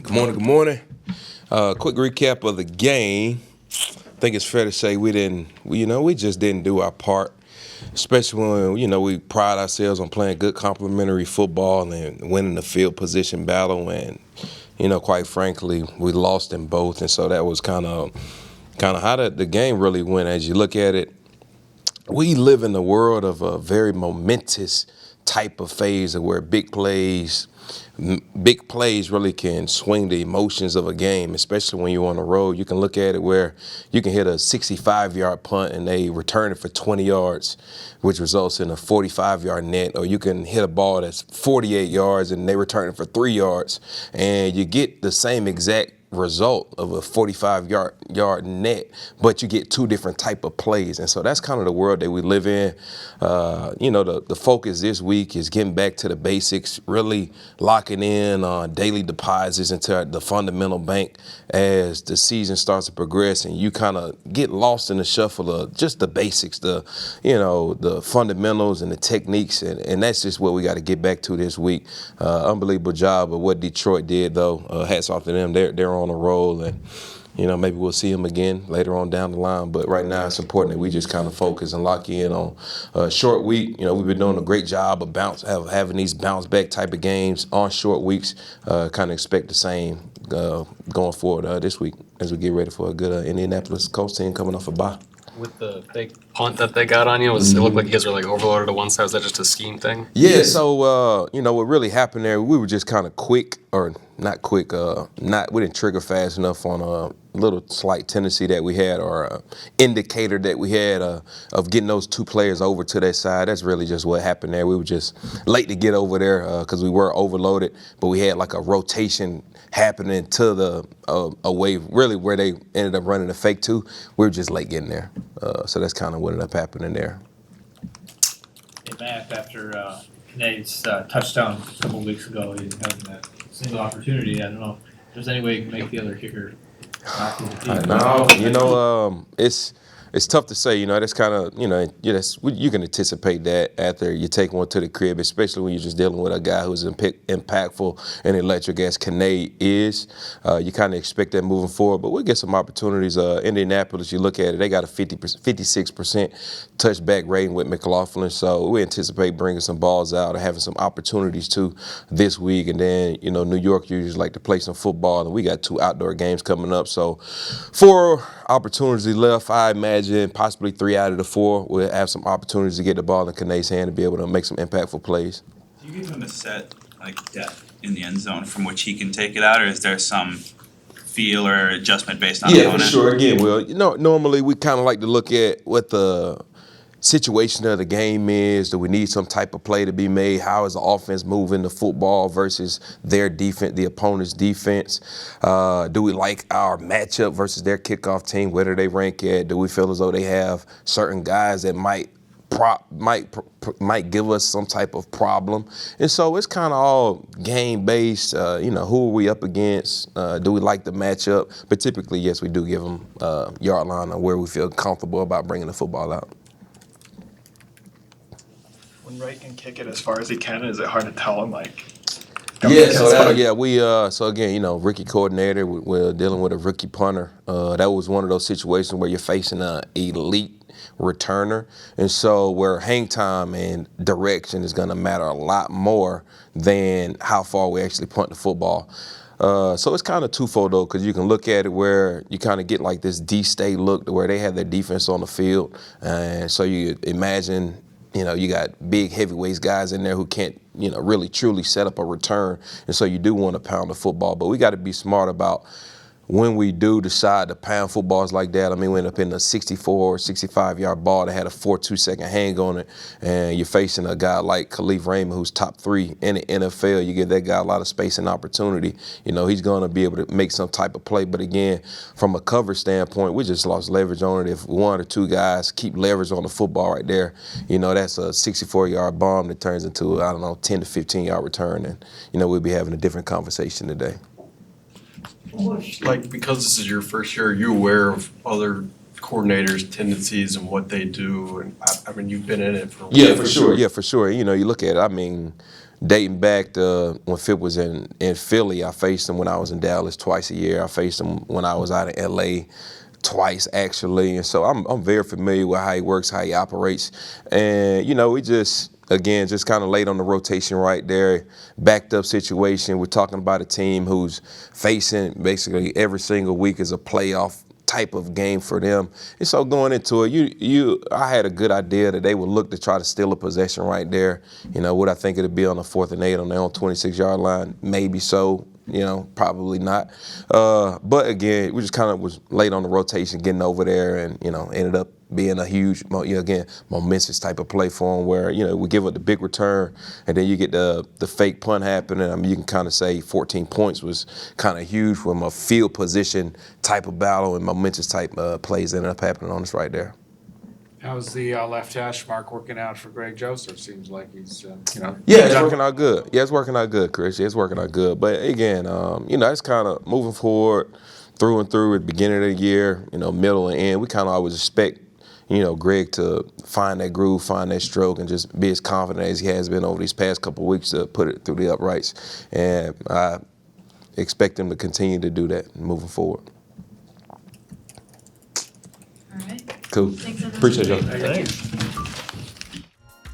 Good morning. Good morning. Quick recap of the game. I think it's fair to say we just didn't do our part, especially when, we pride ourselves on playing good complementary football and winning the field position battle. And, quite frankly, we lost in both. And so that was kind of how the game really went. As you look at it, we live in the world of a very momentous type of phase of where big plays really can swing the emotions of a game, especially when you're on the road. You can look at it where you can hit a 65-yard punt and they return it for 20 yards, which results in a 45-yard net, or you can hit a ball that's 48 yards and they return it for 3 yards, and you get the same exact result of a 45-yard net, but you get two different type of plays. And so that's kind of the world that we live in. The focus this week is getting back to the basics, really locking in on daily deposits into the fundamental bank as the season starts to progress, and you kind of get lost in the shuffle of just the basics, the fundamentals and the techniques, and that's just what we got to get back to this week. Unbelievable job of what Detroit did, though. Hats off to them. They're on a roll, and maybe we'll see them again later on down the line. But right now, it's important that we just kind of focus and lock in on a short week. We've been doing a great job of having these bounce back type of games on short weeks. Kind of expect the same going forward this week as we get ready for a good Indianapolis Colts team coming off a bye. With the fake punt that they got on you, it looked like you guys were overloaded to one side. Was that just a scheme thing? Yeah, so, what really happened there, we were just kind of quick, or not quick, we didn't trigger fast enough on a little slight tendency that we had, or indicator that we had of getting those two players over to that side. That's really just what happened there. We were just late to get over there because we were overloaded, but we had like a rotation happening to the away, really where they ended up running the fake to. We were just late getting there. So that's kind of what ended up happening there. Hey, Matt, after Kene's touchdown a couple of weeks ago, he didn't have that single opportunity. I don't know if there's any way you can make the other kicker knock his team. No, it's tough to say. That's kind of, you can anticipate that after you take one to the crib, especially when you're just dealing with a guy who's impactful and electric as Kene is. You kind of expect that moving forward, but we'll get some opportunities. Indianapolis, you look at it, they got a 56% touchback rating with McLaughlin, so we anticipate bringing some balls out or having some opportunities too this week. And then, New York usually like to play some football, and we got 2 outdoor games coming up. So 4 opportunities left. I imagine possibly 3 out of the 4 will have some opportunities to get the ball in Kene's hand and be able to make some impactful plays. Do you give him a set depth in the end zone from which he can take it out, or is there some feel or adjustment based on opponent? Yeah, for sure. Again, normally we kind of like to look at what the situation of the game is. Do we need some type of play to be made? How is the offense moving the football versus their defense, the opponent's defense? Do we like our matchup versus their kickoff team? Where do they rank at? Do we feel as though they have certain guys that might give us some type of problem? And so it's kind of all game based. Who are we up against? Do we like the matchup? But typically, yes, we do give them yard line on where we feel comfortable about bringing the football out. When Wright can kick it as far as he can, is it hard to tell him So again, rookie coordinator, we're dealing with a rookie punter. That was one of those situations where you're facing an elite returner, and so where hang time and direction is going to matter a lot more than how far we actually punt the football. So it's kind of twofold, though, because you can look at it where you kind of get like this D-state look to where they have their defense on the field, and so you imagine you got big heavyweights guys in there who can't, really truly set up a return. And so you do want to pound the football. But we got to be smart about when we do decide to pound footballs like that. I mean, we end up in a 64 or 65-yard ball that had a 4.2-second hang on it, and you're facing a guy like Khalif Raymond, who's top 3 in the NFL. You give that guy a lot of space and opportunity. He's going to be able to make some type of play. But again, from a cover standpoint, we just lost leverage on it. If 1 or 2 guys keep leverage on the football right there, that's a 64-yard bomb that turns into, 10 to 15-yard return. And, we'll be having a different conversation today. Because this is your first year, are you aware of other coordinators' tendencies and what they do? And I mean, you've been in it for a while. Yeah, for sure. You look at it. I mean, dating back to when Phil was in Philly. I faced him when I was in Dallas twice a year. I faced him when I was out in LA twice actually, and so I'm very familiar with how he works, how he operates, and we just kind of late on the rotation right there, backed up situation. We're talking about a team who's facing basically every single week is a playoff type of game for them, and so going into it, I had a good idea that they would look to try to steal a possession right there. Would I think it'd be on a 4th and 8 on their own 26-yard line? Maybe so. Probably not. But again, we just kind of was late on the rotation, getting over there, and ended up being a huge, momentous type of play for them where we give up the big return, and then you get the fake punt happening. I mean, you can kind of say 14 points was kind of huge from a field position type of battle, and momentous type plays ended up happening on us right there. How's the left hash mark working out for Greg Joseph? Seems like he's, Yeah, it's working out good. Yeah, it's working out good, Chris. Yeah, it's working out good. But again, it's kind of moving forward through and through at the beginning of the year, middle and end. We kind of always expect, Greg to find that groove, find that stroke, and just be as confident as he has been over these past couple of weeks to put it through the uprights. And I expect him to continue to do that moving forward. All right. Cool. Thanks, everyone. Appreciate y'all. Thanks.